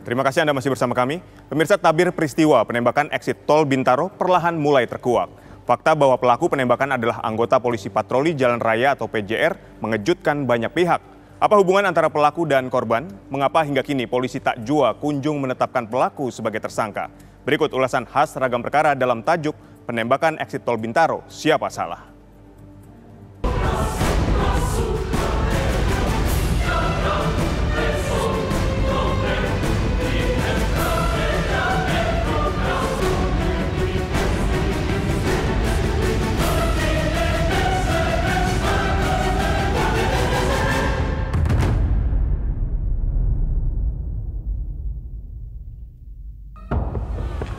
Terima kasih Anda masih bersama kami. Pemirsa, tabir peristiwa penembakan eksit tol Bintaro perlahan mulai terkuak. Fakta bahwa pelaku penembakan adalah anggota polisi patroli jalan raya atau PJR mengejutkan banyak pihak. Apa hubungan antara pelaku dan korban? Mengapa hingga kini polisi tak jua kunjung menetapkan pelaku sebagai tersangka? Berikut ulasan khas ragam perkara dalam tajuk penembakan eksit tol Bintaro, siapa salah?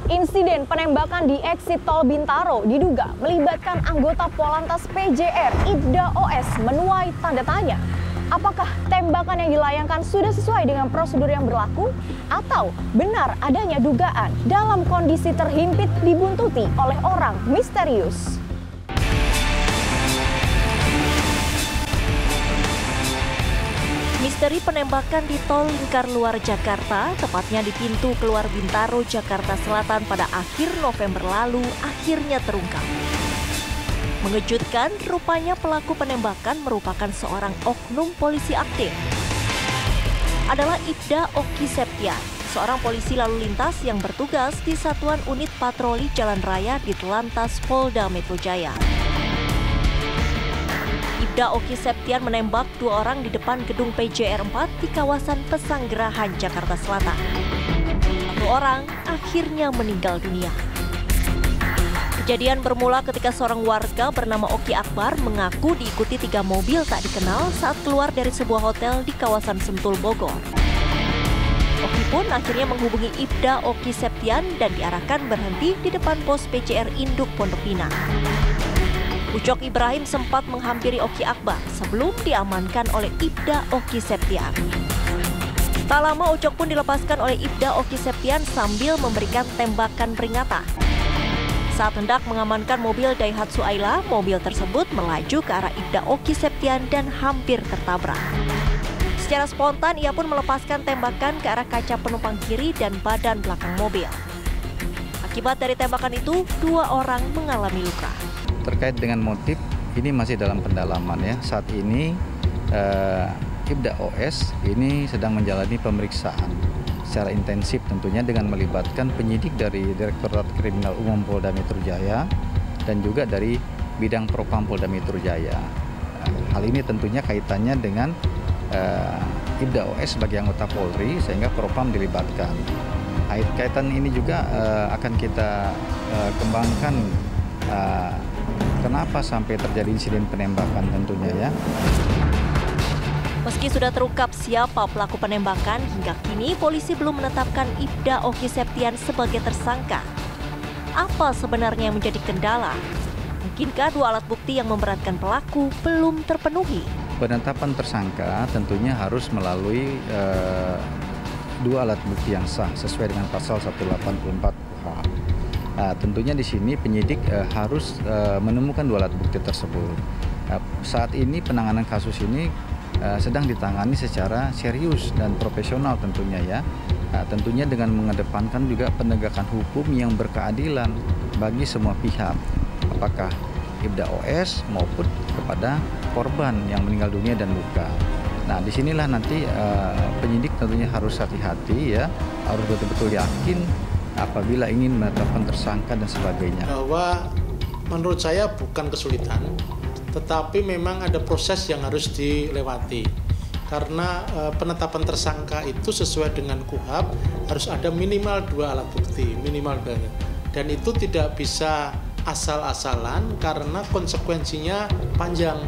Insiden penembakan di eksit tol Bintaro diduga melibatkan anggota Polantas PJR Ibda OS menuai tanda tanya. Apakah tembakan yang dilayangkan sudah sesuai dengan prosedur yang berlaku? Atau benar adanya dugaan dalam kondisi terhimpit dibuntuti oleh orang misterius? Misteri penembakan di tol lingkar luar Jakarta, tepatnya di pintu keluar Bintaro, Jakarta Selatan pada akhir November lalu, akhirnya terungkap. Mengejutkan, rupanya pelaku penembakan merupakan seorang oknum polisi aktif. Adalah Ibda Oki Septian, seorang polisi lalu lintas yang bertugas di Satuan Unit Patroli Jalan Raya di Telantas Polda Metro Jaya. Ibda Oki Septian menembak 2 orang di depan gedung PJR 4 di kawasan Pesanggerahan, Jakarta Selatan. 1 orang akhirnya meninggal dunia. Kejadian bermula ketika seorang warga bernama Oki Akbar mengaku diikuti 3 mobil tak dikenal saat keluar dari sebuah hotel di kawasan Sentul, Bogor. Oki pun akhirnya menghubungi Ibda Oki Septian dan diarahkan berhenti di depan pos PJR Induk Pondok Pinang. Ucok Ibrahim sempat menghampiri Oki Akbar sebelum diamankan oleh Ibda Oki Septian. Tak lama Ucok pun dilepaskan oleh Ibda Oki Septian sambil memberikan tembakan peringatan. Saat hendak mengamankan mobil Daihatsu Ayla, mobil tersebut melaju ke arah Ibda Oki Septian dan hampir tertabrak. Secara spontan ia pun melepaskan tembakan ke arah kaca penumpang kiri dan badan belakang mobil. Akibat dari tembakan itu, 2 orang mengalami luka. Terkait dengan motif, ini masih dalam pendalaman ya. Saat ini Ibda OS ini sedang menjalani pemeriksaan secara intensif tentunya dengan melibatkan penyidik dari Direktorat Kriminal Umum Polda Metro Jaya dan juga dari bidang Propam Polda Metro Jaya. Hal ini tentunya kaitannya dengan Ibda OS sebagai anggota Polri sehingga Propam dilibatkan. Kaitan ini juga akan kita kembangkan. Kenapa sampai terjadi insiden penembakan tentunya ya. Meski sudah terungkap siapa pelaku penembakan, hingga kini polisi belum menetapkan Ibda Oki Septian sebagai tersangka. Apa sebenarnya yang menjadi kendala? Mungkinkah 2 alat bukti yang memberatkan pelaku belum terpenuhi? Penetapan tersangka tentunya harus melalui 2 alat bukti yang sah sesuai dengan pasal 184 KUHP. Tentunya di sini penyidik harus menemukan 2 alat bukti tersebut. Saat ini penanganan kasus ini sedang ditangani secara serius dan profesional tentunya ya. Tentunya dengan mengedepankan juga penegakan hukum yang berkeadilan bagi semua pihak. Apakah Ibda OS maupun kepada korban yang meninggal dunia dan luka. Nah, disinilah nanti penyidik tentunya harus hati-hati ya, harus betul-betul yakin apabila ingin menetapkan tersangka dan sebagainya. Bahwa menurut saya bukan kesulitan, tetapi memang ada proses yang harus dilewati. Karena penetapan tersangka itu sesuai dengan KUHP harus ada minimal 2 alat bukti, minimal 2. Dan itu tidak bisa asal-asalan karena konsekuensinya panjang.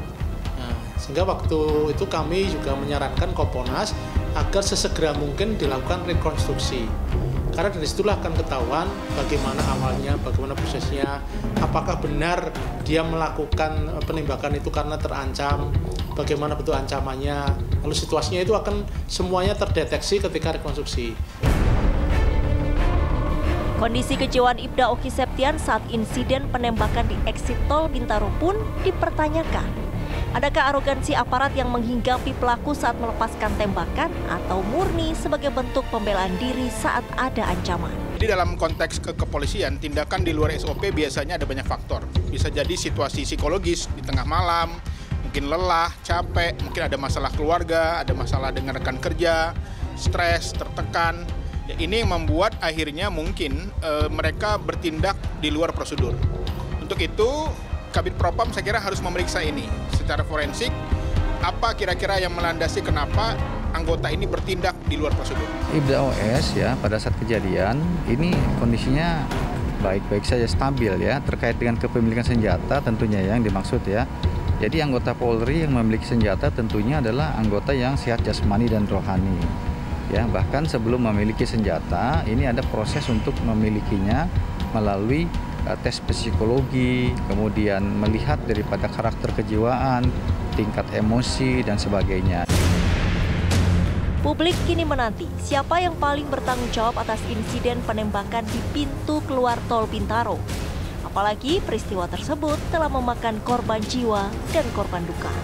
Sehingga waktu itu kami juga menyarankan Kompolnas agar sesegera mungkin dilakukan rekonstruksi. Karena dari situlah akan ketahuan bagaimana awalnya, bagaimana prosesnya, apakah benar dia melakukan penembakan itu karena terancam, bagaimana bentuk ancamannya, lalu situasinya itu akan semuanya terdeteksi ketika rekonstruksi. Kondisi kejiwaan Ibda Oki Septian saat insiden penembakan di eksit tol Bintaro pun dipertanyakan. Adakah arogansi aparat yang menghinggapi pelaku saat melepaskan tembakan atau murni sebagai bentuk pembelaan diri saat ada ancaman? Jadi dalam konteks kepolisian, tindakan di luar SOP biasanya ada banyak faktor. Bisa jadi situasi psikologis di tengah malam, mungkin lelah, capek, mungkin ada masalah keluarga, ada masalah dengan rekan kerja, stres, tertekan. Ya, ini yang membuat akhirnya mungkin mereka bertindak di luar prosedur. Untuk itu, Kabid Propam saya kira harus memeriksa ini secara forensik, apa kira-kira yang melandasi kenapa anggota ini bertindak di luar prosedur. Ibda OS ya pada saat kejadian ini kondisinya baik-baik saja, stabil ya, terkait dengan kepemilikan senjata tentunya yang dimaksud ya. Jadi anggota Polri yang memiliki senjata tentunya adalah anggota yang sehat jasmani dan rohani. Ya, bahkan sebelum memiliki senjata ini ada proses untuk memilikinya melalui tes psikologi, kemudian melihat daripada karakter kejiwaan, tingkat emosi, dan sebagainya. Publik kini menanti siapa yang paling bertanggung jawab atas insiden penembakan di pintu keluar tol Bintaro. Apalagi peristiwa tersebut telah memakan korban jiwa dan korban luka.